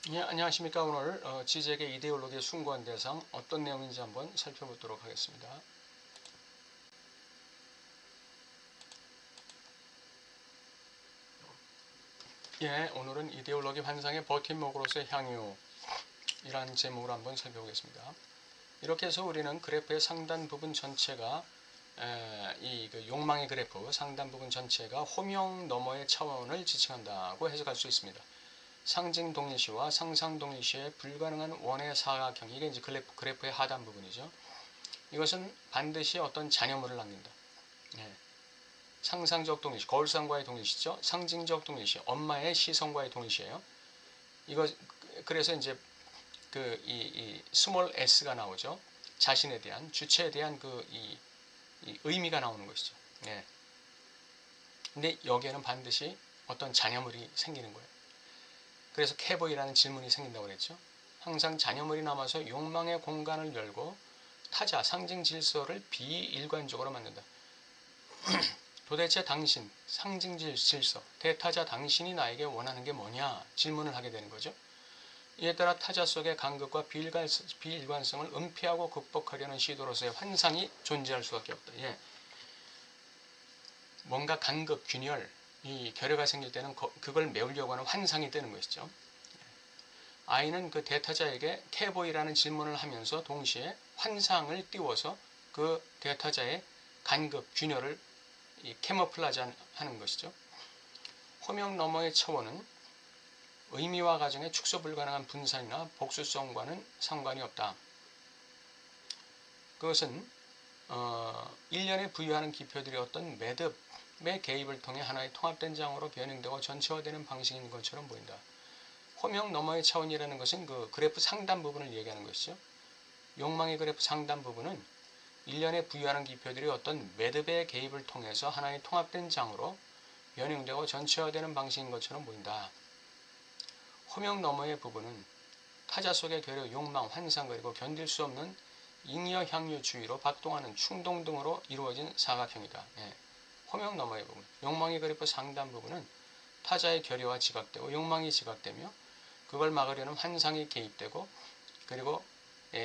예, 안녕하십니까. 오늘 지적의 이데올로기의 숭고한 대상 어떤 내용인지 한번 살펴보도록 하겠습니다. 예, 오늘은 이데올로기 환상의 버팀목으로서의 향유이라는 제목으로 한번 살펴보겠습니다. 이렇게 해서 우리는 그래프의 상단 부분 전체가 그 욕망의 그래프 상단 부분 전체가 호명 너머의 차원을 지칭한다고 해석할 수 있습니다. 상징 동일시와 상상 동일시의 불가능한 원의 사각형, 이게 이제 그래프의 하단 부분이죠. 이것은 반드시 어떤 잔여물을 남긴다. 예. 상상적 동일시, 거울상과의 동일시죠. 상징적 동일시, 엄마의 시선과의 동일시예요. 이거 그래서 이제 이 스몰 s가 나오죠. 자신에 대한 주체에 대한 이 의미가 나오는 것이죠. 예. 근데 여기에는 반드시 어떤 잔여물이 생기는 거예요. 그래서 캐보이라는 질문이 생긴다고 그랬죠. 항상 잔여물이 남아서 욕망의 공간을 열고 타자, 상징 질서를 비일관적으로 만든다. 도대체 당신, 상징 질서, 대타자 당신이 나에게 원하는 게 뭐냐 질문을 하게 되는 거죠. 이에 따라 타자 속의 간극과 비일관성을 은폐하고 극복하려는 시도로서의 환상이 존재할 수밖에 없다. 예. 뭔가 간극, 균열, 이 결여가 생길 때는 그걸 메우려고 하는 환상이 뜨는 것이죠. 아이는 그 대타자에게 캐보이라는 질문을 하면서 동시에 환상을 띄워서 그 대타자의 간극, 균열을 캐모플라지 하는 것이죠. 호명 너머의 차원은 의미와 가정의 축소 불가능한 분산이나 복수성과는 상관이 없다. 그것은 일련에 부여하는 기표들이 어떤 매듭의 개입을 통해 하나의 통합된 장으로 변형되고 전체화되는 방식인 것처럼 보인다. 호명 너머의 차원이라는 것은 그 그래프 상단 부분을 얘기하는 것이죠. 욕망의 그래프 상단 부분은 일련에 부여하는 기표들이 어떤 매듭의 개입을 통해서 하나의 통합된 장으로 변형되고 전체화되는 방식인 것처럼 보인다. 호명 너머의 부분은 타자 속의 결여, 욕망, 환상 그리고 견딜 수 없는 잉여 향유주의로 박동하는 충동 등으로 이루어진 사각형이다. 예. 호명 너머의 부분, 욕망의 그래프 상단 부분은 타자의 결여와 지각되고 욕망이 지각되며 그걸 막으려는 환상이 개입되고 그리고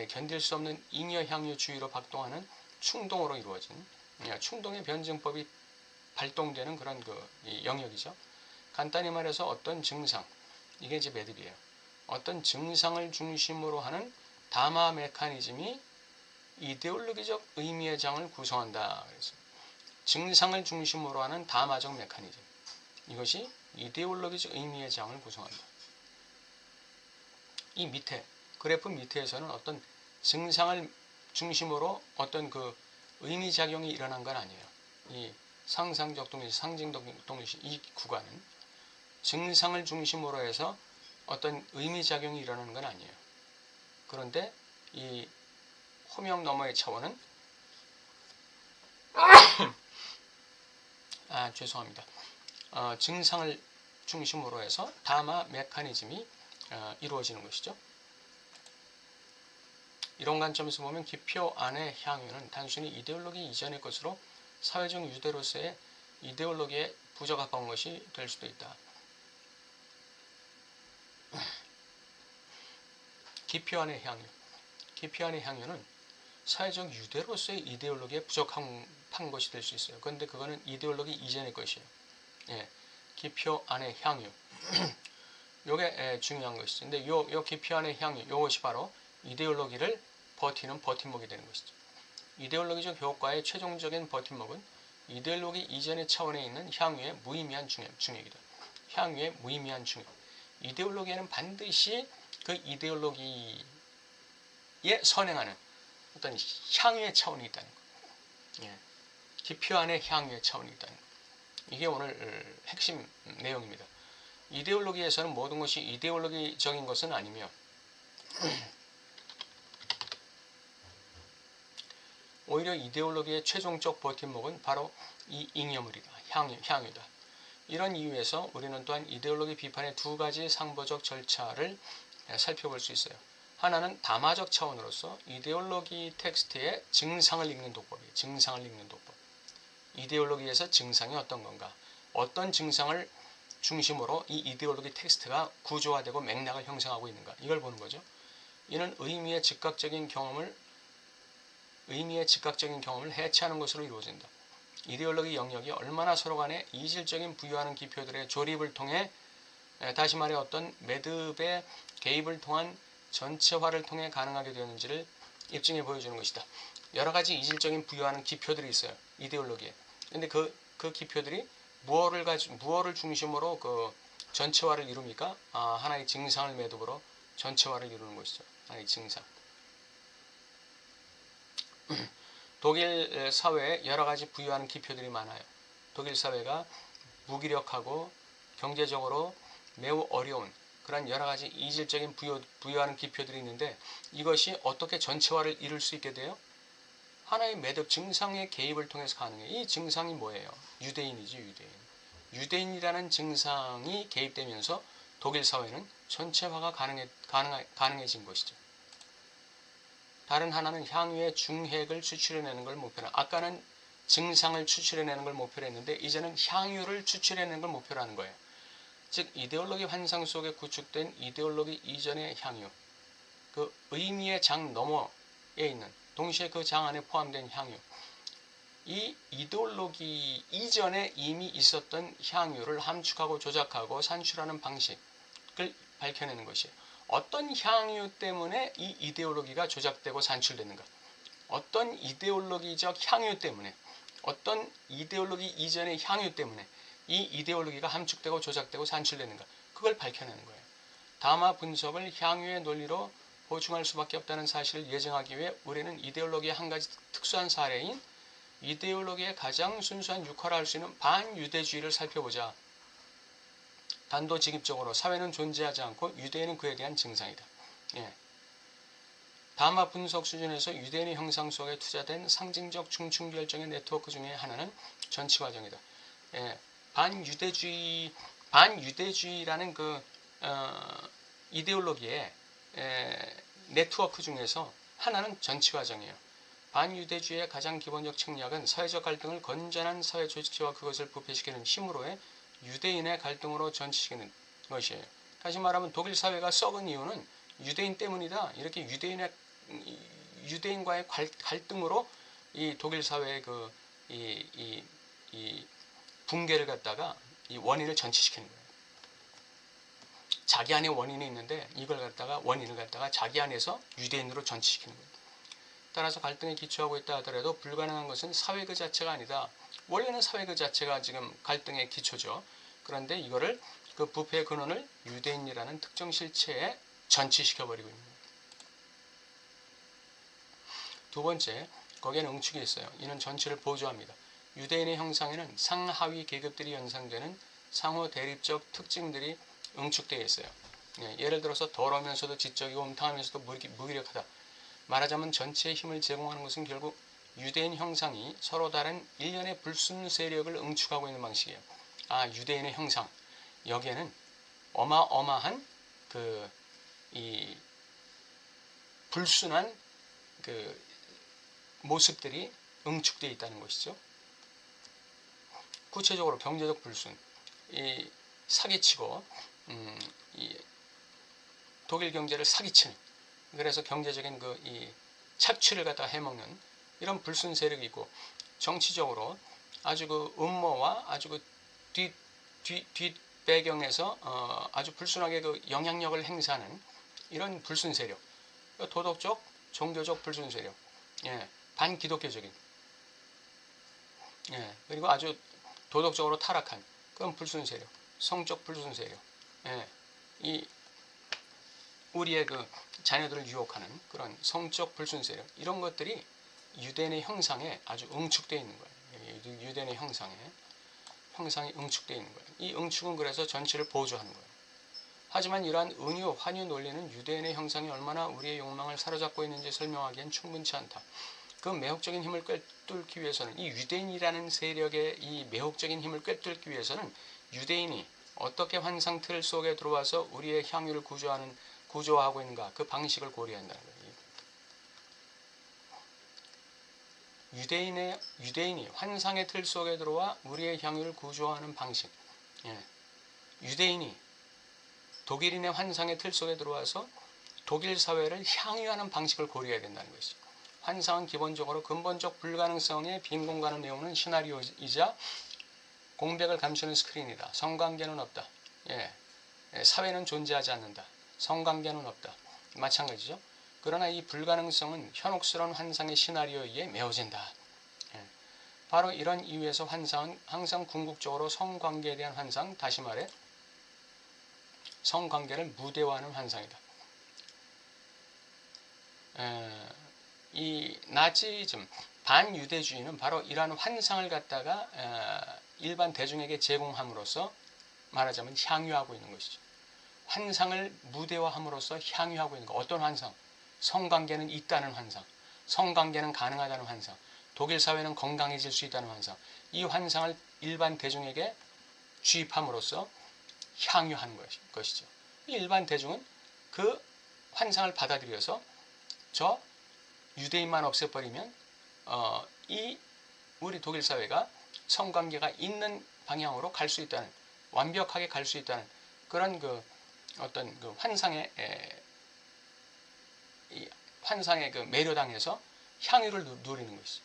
견딜 수 없는 잉여 향유주의로 박동하는 충동으로 이루어진 충동의 변증법이 발동되는 그런 영역이죠. 간단히 말해서 어떤 증상, 이게 이제 매듭이에요. 어떤 증상을 중심으로 하는 다마 메커니즘이 이데올로기적 의미의 장을 구성한다. 그래서 증상을 중심으로 하는 다마적 메커니즘, 이것이 이데올로기적 의미의 장을 구성한다. 이 밑에 그래프 밑에서는 어떤 증상을 중심으로 어떤 그 의미작용이 일어난 건 아니에요. 이 상상적 동일시, 상징적 동일시 이 구간은 증상을 중심으로 해서 어떤 의미작용이 일어나는 건 아니에요. 그런데 이 호명 너머의 차원은 죄송합니다. 증상을 중심으로 해서 다마 메커니즘이 이루어지는 것이죠. 이런 관점에서 보면 기표 안의 향유는 단순히 이데올로기 이전의 것으로 사회적 유대로서의 이데올로기에 부적합한 것이 될 수도 있다. 기표 안의 향유. 기표 안의 향유는 사회적 유대로서의 이데올로기에 부적합한 것이 될 수 있어요. 그런데 그거는 이데올로기 이전의 것이에요. 예, 기표 안의 향유. 요게 중요한 것이죠. 근데 요 기표 안의 향유, 요것이 바로 이데올로기를 버티는 버팀목이 되는 것이죠. 이데올로기적 효과의 최종적인 버팀목은 이데올로기 이전의 차원에 있는 향유의 무의미한 중역이다. 향유의 무의미한 중역. 이데올로기에는 반드시 그 이데올로기에 선행하는 어떤 향유의 차원이 있다는 것. 예. 기표 안에 향유의 차원이 있다는 것. 이게 오늘 핵심 내용입니다. 이데올로기에서는 모든 것이 이데올로기적인 것은 아니며 오히려 이데올로기의 최종적 버팀목은 바로 이 잉여물이다. 향유다. 이런 이유에서 우리는 또한 이데올로기 비판의 두 가지 상보적 절차를 살펴볼 수 있어요. 하나는 다마적 차원으로서 이데올로기 텍스트의 증상을 읽는 독법이에요. 증상을 읽는 독법. 이데올로기에서 증상이 어떤 건가? 어떤 증상을 중심으로 이 이데올로기 텍스트가 구조화되고 맥락을 형성하고 있는가, 이걸 보는 거죠. 이는 의미의 즉각적인 경험을 해체하는 것으로 이루어진다. 이데올로기 영역이 얼마나 서로 간에 이질적인 부유하는 기표들의 조립을 통해, 다시 말해 어떤 매듭의 개입을 통한 전체화를 통해 가능하게 되었는지를 입증해 보여주는 것이다. 여러 가지 이질적인 부유하는 기표들이 있어요, 이데올로기에. 근데 그 기표들이 무엇을 중심으로 그 전체화를 이룹니까? 하나의 증상을 매듭으로 전체화를 이루는 것이죠. 하나의 증상. 독일 사회에 여러 가지 부유하는 기표들이 많아요. 독일 사회가 무기력하고 경제적으로 매우 어려운 그런 여러 가지 이질적인 부유하는 기표들이 있는데, 이것이 어떻게 전체화를 이룰 수 있게 돼요? 하나의 매듭 증상의 개입을 통해서 가능해요. 이 증상이 뭐예요? 유대인이지, 유대인. 유대인이라는 증상이 개입되면서 독일 사회는 전체화가 가능해진 것이죠. 다른 하나는 향후의 중핵을 추출해내는 걸 목표로, 아까는 증상을 추출해내는 걸 목표로 했는데 이제는 향유를 추출해내는 걸 목표로 하는 거예요. 즉 이데올로기 환상 속에 구축된 이데올로기 이전의 향유, 그 의미의 장 너머에 있는, 동시에 그 장 안에 포함된 향유, 이 이데올로기 이전에 이미 있었던 향유를 함축하고 조작하고 산출하는 방식을 밝혀내는 것이에요. 어떤 향유 때문에 이 이데올로기가 조작되고 산출되는가, 어떤 이데올로기적 향유 때문에, 어떤 이데올로기 이전의 향유 때문에 이 이데올로기가 함축되고 조작되고 산출되는가, 그걸 밝혀내는 거예요. 다마 분석을 향유의 논리로 보충할 수밖에 없다는 사실을 예정하기 위해 우리는 이데올로기의 한 가지 특수한 사례인 이데올로기의 가장 순수한 육화를 할 수 있는 반유대주의를 살펴보자. 단도직입적으로 사회는 존재하지 않고 유대인은 그에 대한 증상이다. 다마 분석 수준에서 유대인의 형상 속에 투자된 상징적 중층 결정의 네트워크 중에 하나는 전치 과정이다. 반유대주의라는 그 이데올로기의 네트워크 중에서 하나는 전치 과정이에요. 반유대주의의 가장 기본적 책략은 사회적 갈등을 건전한 사회 조직체와 그것을 부패시키는 힘으로의 유대인의 갈등으로 전치시키는 것이에요. 다시 말하면 독일 사회가 썩은 이유는 유대인 때문이다. 이렇게 유대인과의 갈등으로 이 독일 사회의 이 붕괴를 갖다가 이 원인을 전치시키는 거예요. 자기 안에 원인이 있는데 이걸 갖다가 원인을 갖다가 자기 안에서 유대인으로 전치시키는 거예요. 따라서 갈등에 기초하고 있다 하더라도 불가능한 것은 사회 그 자체가 아니다. 원래는 사회 그 자체가 지금 갈등의 기초죠. 그런데 이거를 그 부패의 근원을 유대인이라는 특정 실체에 전치시켜버리고 있는 거예요. 두 번째, 거기에는 응축이 있어요. 이는 전치를 보조합니다. 유대인의 형상에는 상하위 계급들이 연상되는 상호 대립적 특징들이 응축되어 있어요. 예를 들어서 더러우면서도 지적이고 음탕하면서도 무기력하다. 말하자면 전체의 힘을 제공하는 것은 결국 유대인 형상이 서로 다른 일련의 불순 세력을 응축하고 있는 방식이에요. 유대인의 형상, 여기에는 어마어마한 이 불순한 모습들이 응축되어 있다는 것이죠. 구체적으로 경제적 불순, 이 사기치고 이 독일 경제를 사기치는, 그래서 경제적인 이 착취를 갖다 해먹는 이런 불순 세력이 있고, 정치적으로 아주 그 음모와 아주 그 뒷 배경에서 아주 불순하게 그 영향력을 행사하는 이런 불순 세력, 도덕적, 종교적 불순 세력, 반기독교적인, 그리고 아주 도덕적으로 타락한 그런 불순 세력, 성적 불순 세력, 이 우리의 그 자녀들을 유혹하는 그런 성적 불순 세력, 이런 것들이 유대인의 형상에 아주 응축되어 있는 거예요. 유대인의 형상이 응축되어 있는 거예요. 이 응축은 그래서 전치를 보조하는 거예요. 하지만 이러한 은유, 환유 논리는 유대인의 형상이 얼마나 우리의 욕망을 사로잡고 있는지 설명하기엔 충분치 않다. 그 매혹적인 힘을 꿰뚫기 위해서는, 이 유대인이라는 세력의 이 매혹적인 힘을 꿰뚫기 위해서는 유대인이 어떻게 환상 틀 속에 들어와서 우리의 향유를 구조화하고 있는가, 그 방식을 고려한다는 거예요. 유대인이 환상의 틀 속에 들어와 우리의 향유를 구조화하는 방식, 유대인이 독일인의 환상의 틀 속에 들어와서 독일 사회를 향유하는 방식을 고려해야 된다는 것이죠. 환상은 기본적으로 근본적 불가능성의 빈 공간을 메우는 시나리오이자 공백을 감추는 스크린이다. 성관계는 없다. 사회는 존재하지 않는다. 성관계는 없다. 마찬가지죠. 그러나 이 불가능성은 현혹스러운 환상의 시나리오에 의해 메워진다. 바로 이런 이유에서 환상은 항상 궁극적으로 성관계에 대한 환상, 다시 말해 성관계를 무대화하는 환상이다. 이 나치즘, 반유대주의는 바로 이러한 환상을 갖다가 일반 대중에게 제공함으로써 말하자면 향유하고 있는 것이죠. 환상을 무대화함으로써 향유하고 있는 것. 어떤 환상? 성관계는 있다는 환상, 성관계는 가능하다는 환상, 독일 사회는 건강해질 수 있다는 환상. 이 환상을 일반 대중에게 주입함으로써 향유하는 것이죠. 일반 대중은 그 환상을 받아들여서 저 유대인만 없애버리면 이 우리 독일 사회가 성관계가 있는 방향으로 갈 수 있다는, 완벽하게 갈 수 있다는 그런 어떤 환상의 매료당해서 향유를 누리는 것이죠.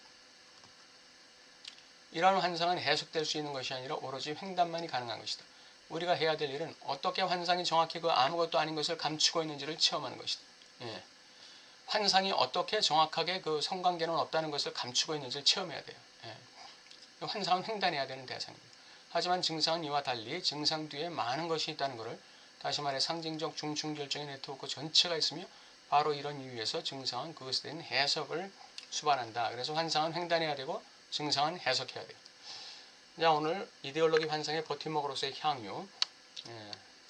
이러한 환상은 해석될 수 있는 것이 아니라 오로지 횡단만이 가능한 것이다. 우리가 해야 될 일은 어떻게 환상이 정확히 그 아무것도 아닌 것을 감추고 있는지를 체험하는 것이다. 환상이 어떻게 정확하게 그 성관계는 없다는 것을 감추고 있는지를 체험해야 돼요. 환상은 횡단해야 되는 대상입니다. 하지만 증상은 이와 달리 증상 뒤에 많은 것이 있다는 것을, 다시 말해 상징적 중충결정의 네트워크 전체가 있으며 바로 이런 이유에서 증상은 그것에 대한 해석을 수반한다. 그래서 환상은 횡단해야 되고 증상은 해석해야 돼요. 자, 오늘 이데올로기 환상의 버팀목으로서의 향유,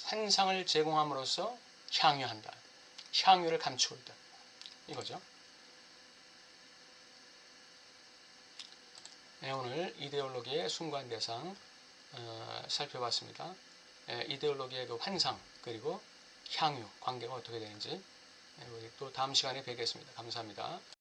환상을 제공함으로써 향유한다. 향유를 감추고 있다. 이거죠. 오늘 이데올로기의 순관대상 살펴봤습니다. 이데올로기의 그 환상 그리고 향유 관계가 어떻게 되는지 우리 또 다음 시간에 뵙겠습니다. 감사합니다.